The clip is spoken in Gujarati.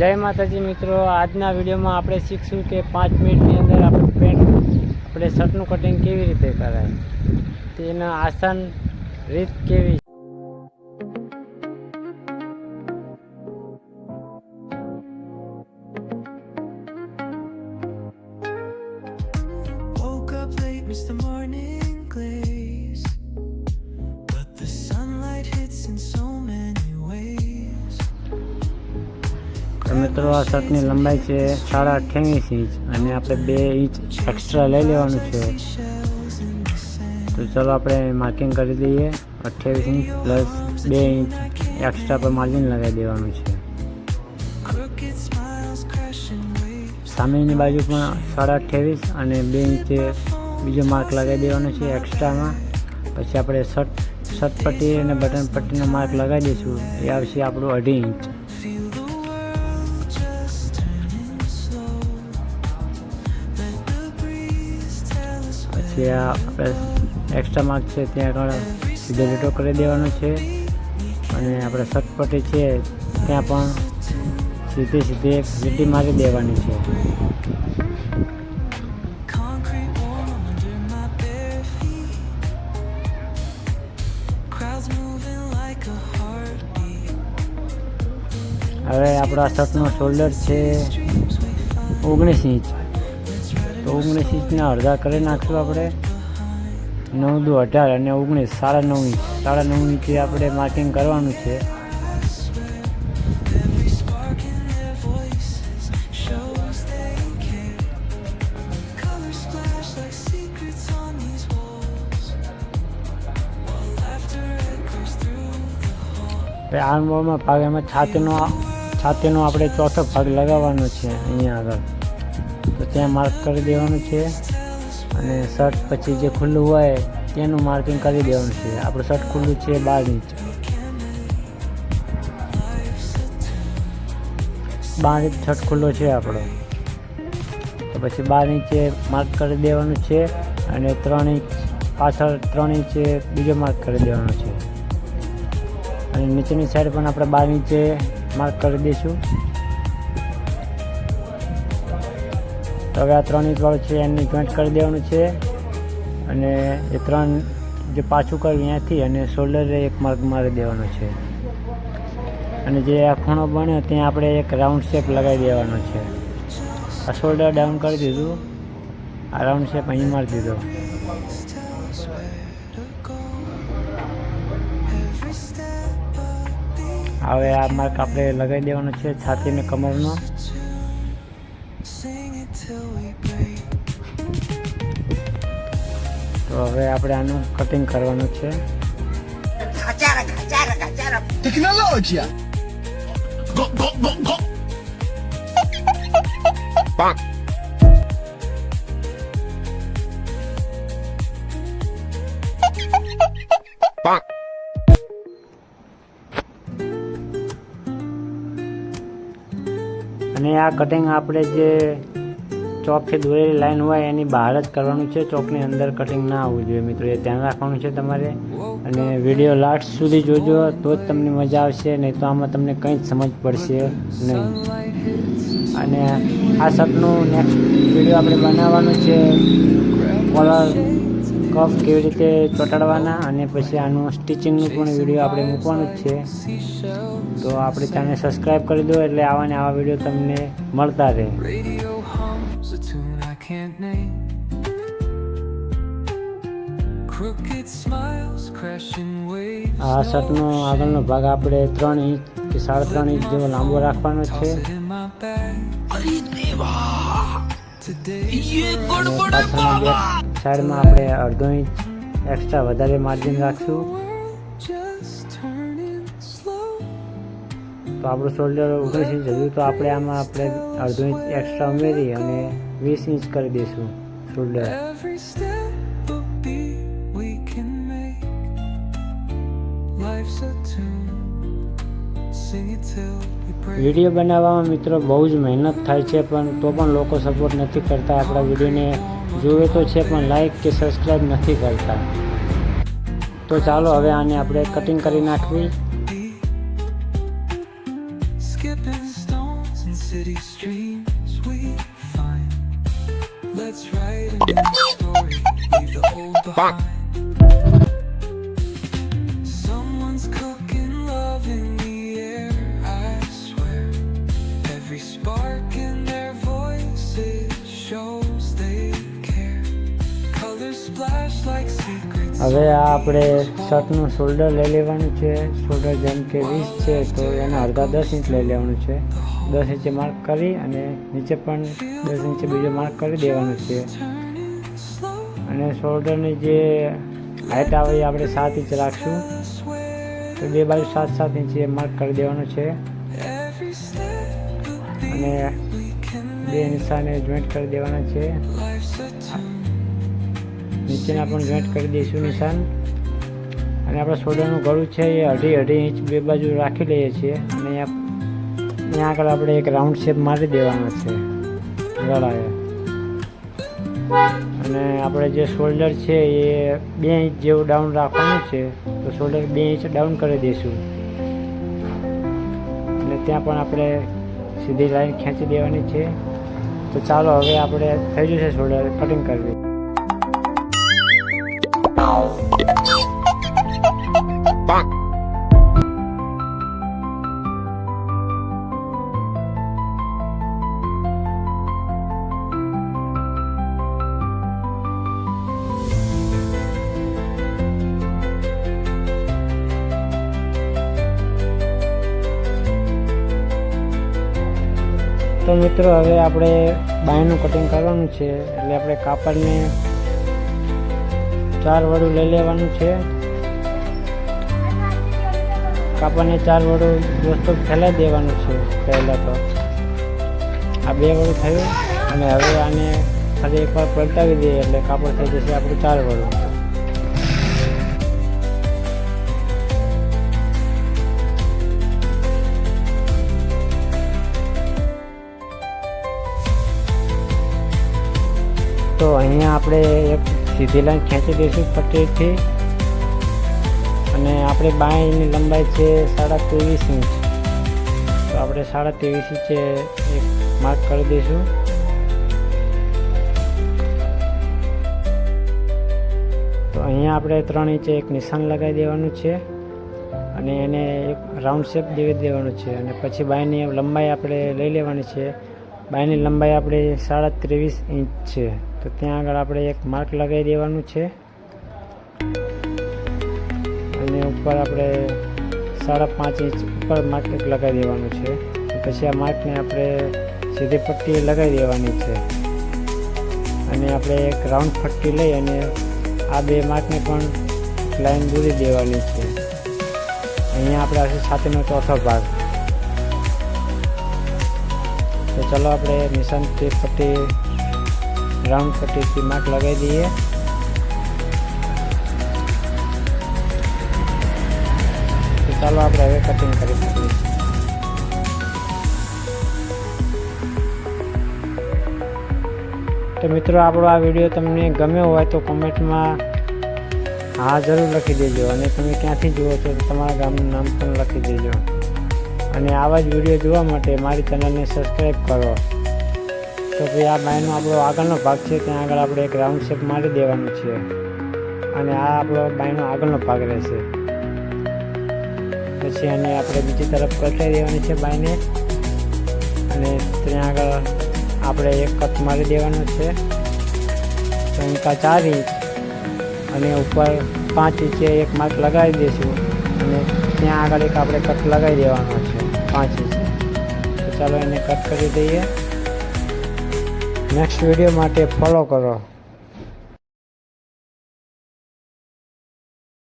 जय माताजी मित्रों, आजना वीडियो में आप शीखशू कि 5 मिनिट अंदर आप पेंट अपने शर्टनु कटिंग केवी रीते कराय तेना आसान रीत केवी। मित्रों आ शर्टनी लंबाई है 28.5 इंच और आप 2 इंच एक्स्ट्रा लई लेवानुं छे। तो चलो आप मार्किंग कर दीए। 28 इंच प्लस 2 इंच एक्स्ट्रा पर मार्जिन लगा देवानुं छे। सामेनी बाजू पर 28.5 और 2 इंच बीजो मार्क लगा देवानो छे एक्स्ट्रा में। पछी आपणे शर्ट पट्टी और बटन पट्टी मार्क लगा दईशुं। ए आवशे आपणुं 2.5 इंच। पछी एक्स्ट्रा मार्क है त्या सीधो લીટો કરી દેવાનો છે અને આપણે શર્ટ પટ્ટી છે ત્યાં પણ સીધી એક લીટી મારી દેવાની છે। હવે આપણા શર્ટનો શોલ્ડર છે 19 इंच। तो 19 इंचना अर्धा कर नाखशू आपणे 9 दू 18 અને 19 9.5 इंच 9.5 इंचे आपणे मार्किंग करवानुं छे। आर्महोलमां भाग एमां छातीनो आपणे चौथो भाग लगावવાનો છે અહીંયા આગળ। तो त्या मार्क कर देवानुं छे अने शर्ट पछी जे खुल्लुं होय तेनुं मार्किंग करी देवानुं छे। आपणुं शर्ट खुल्लुं छे 12 इंच। 12 इंच शर्ट खुल्लो छे आपणो। तो पछी 12 इंचे मार्क कर देवानुं छे अने 3 इंच पाछळ 3 इंच बीजो मार्क कर देवानो छे अने नीचेनी साइड पण आपणे 12 इंचे मार्क कर दईशुं। तो हवे आ 3 इंच वाळुं छे एने जॉइंट कर देवानुं छे अने ए 3 जे पाछुं कर्યું ત્યાંથી અને શોલ્ડરે एक मार्क मारी देवानो छे अने जे आ ખૂણો बन्यो ત્યાં આપણે એક राउंड शेप लगावी देवानो छे। आ शोल्डर डाउन કરી દીધું, आ राउंड शेप અહીં મારી દીધો। હવે આ માર્ક આપણે લગાવી દેવાનો છે છાતી ને કમરનો। तो हवे आपणे आनुं कटिंग करवानुं छे। टेक्नोलॉजी અને આ કટિંગ આપણે જે ચોકથી દોરેલી લાઈન હોય એની બહાર જ કરવાનું છે। ચોકની અંદર કટિંગ ના આવવું જોઈએ મિત્રો, એ ધ્યાન રાખવાનું છે તમારે। અને વિડીયો લાસ્ટ સુધી જોજો તો જ તમને મજા આવશે, નહીં તો આમાં તમને કંઈ જ સમજ પડશે નહીં। અને આ શર્ટનું નેક્સ્ટ વિડીયો આપણે બનાવવાનું છે કોલર કફ કેવી રીતે ચોંટાડવાના અને પછી આનું સ્ટિચિંગનું પણ વિડીયો આપણે મૂકવાનું જ છે। તો આપણી ચેનલ સબસ્ક્રાઈબ કરી દો એટલે આવા ને આવા વિડીયો તમને મળતા રહે। આ શર્ટનો આગળનો ભાગ આપણે 3 इंच કે 3.5 इंच જેવો લાંબો રાખવાનો છે। સાઈડમાં આપણે 1/2 इंच एक्स्ट्रा વધારે માર્જિન રાખશું। तो આપણું શોલ્ડર 19 इंच હતું તો આપણે આમાં આપણે 1/2 इंच एक्स्ट्रा ઉમેરી અને 20 इंच કરી દઈશું શોલ્ડર। વિડીયો બનાવવામાં મિત્રો બહુ જ મહેનત થાય છે, પણ તો પણ લોકો સપોર્ટ નથી કરતા। આપણા વિડીયોને જોવે તો છે પણ લાઈક કે સબસ્ક્રાઈબ નથી કરતા। તો ચાલો હવે આને આપણે કટિંગ કરી નાખવી। city streams we find. Let's write a new story, leave the old behind. Someone's cooking love in the air, I swear. Every spark in their voices shows they care. Colors splash like secrets. હવે આ આપણે શર્ટનું શોલ્ડર લઈ લેવાનું છે. શોલ્ડર જેમ કે 20 છે તો એના અડધા 10 ઇંચ લઈ લેવાનું છે. 10 ઇંચે માર્ક કરી અને નીચે પણ 10 ઇંચે બીજો માર્ક કરી દેવાનું છે. અને શોલ્ડરની જે હાઈટ આવે એ આપણે 7 ઇંચ રાખશું. તો બે બાજુ 7-7 ઇંચે માર્ક કરી દેવાનું છે. અને બે નિશાને જોઈન્ટ કરી દેવાના છે. નીચેના પણ જોઈન્ટ કરી દઈશું નિશાન. અને આપણા શોલ્ડરનું ગળું છે એ 2.5 ઇંચ બે બાજુ રાખી લઈએ છીએ. અને અહીંયા આગળ આપણે એક રાઉન્ડ શેપ મારી દેવાનો છે ગળાએ. અને આપણે જે શોલ્ડર છે એ 2 ઇંચ જેવું ડાઉન રાખવાનું છે. તો શોલ્ડર 2 ઇંચ ડાઉન કરી દઈશું. અને ત્યાં પણ આપણે સીધી લાઈન ખેંચી દેવાની છે. તો ચાલો હવે આપણે થઈ જશે શોલ્ડર કટિંગ કરવી. તો મિત્રો હવે આપણે બાયનું કટિંગ કરવાનું છે. એટલે આપણે કાપડને 4 વડું લઈ લેવાનું છે. કાપડને 4 વડું દોસ્તો ફેલાઈ દેવાનું છે પહેલાં તો. આ 2 વડું થયું. અને હવે આને ફરી એકવાર પલટાવી દઈએ એટલે કાપડ થઈ જશે આપણું 4 વડું. તો અહીંયા આપણે એક સીધી લાઈન ખેંચી દઈશું પટ્ટીથી. અને આપણે બાંયની લંબાઈ છે 23.5 ઇંચ. તો આપણે 23.5 ઇંચે એક માર્ક કરી દઈશું. તો અહીંયા આપણે 3 ઇંચે એક નિશાન લગાવી દેવાનું છે. અને એને એક રાઉન્ડ શેપ દેવી દેવાનું છે. અને પછી બાંયની લંબાઈ આપણે લઈ લેવાની છે. બાંયની લંબાઈ આપણે 23.5 ઇંચ છે. તો ત્યાં આગળ આપણે એક માર્ક લગાવી દેવાનું છે. અને ઉપર આપણે 5.5 ઇંચ ઉપર માર્ક એક લગાવી દેવાનું છે. પછી આ માર્કને આપણે સીધી પટ્ટી લગાવી દેવાની છે. અને આપણે એક રાઉન્ડ પટ્ટી લઈ અને આ 2 માર્કને પણ લાઈન દોરી દેવાની છે. અહીંયા આપણે હશે છાતીનો ચોથો ભાગ. તો ચલો આપણે નિશાનથી પટ્ટી રાઉન્ડ પટ્ટીથી માર્ક લગાવી દઈએ. તો ચાલો આપણે હવે કટિંગ કરી શકીએ. તો મિત્રો આપણો આ વિડીયો તમને ગમ્યો હોય તો કોમેન્ટમાં હા જરૂર લખી દેજો. અને તમે ક્યાંથી જુઓ છો તો તમારા ગામનું નામ પણ લખી દેજો. અને આવા જ વિડીયો જોવા માટે મારી ચેનલને સબસ્ક્રાઈબ કરો. તો ભાઈ આ બાયનો આપણો આગળનો ભાગ છે. ત્યાં આગળ આપણે એક રાઉન્ડ શેપ મારી દેવાનું છે. અને આ આપણો બાયનો આગળનો ભાગ રહેશે. પછી આને આપણે બીજી તરફ પલટાઈ દેવાની છે બાયને. અને ત્યાં આગળ આપણે એક કટ મારી દેવાનો છે. તો એમકા 4 ઇંચ અને ઉપર 5 ઇંચે એક માર્ક લગાવી દઈશું. અને ત્યાં આગળ એક આપણે કટ લગાવી દેવાનો છે 5 ઇંચે. તો ચાલો એને કટ કરી દઈએ. નેક્સ્ટ વિડીયો માટે ફોલો કરો.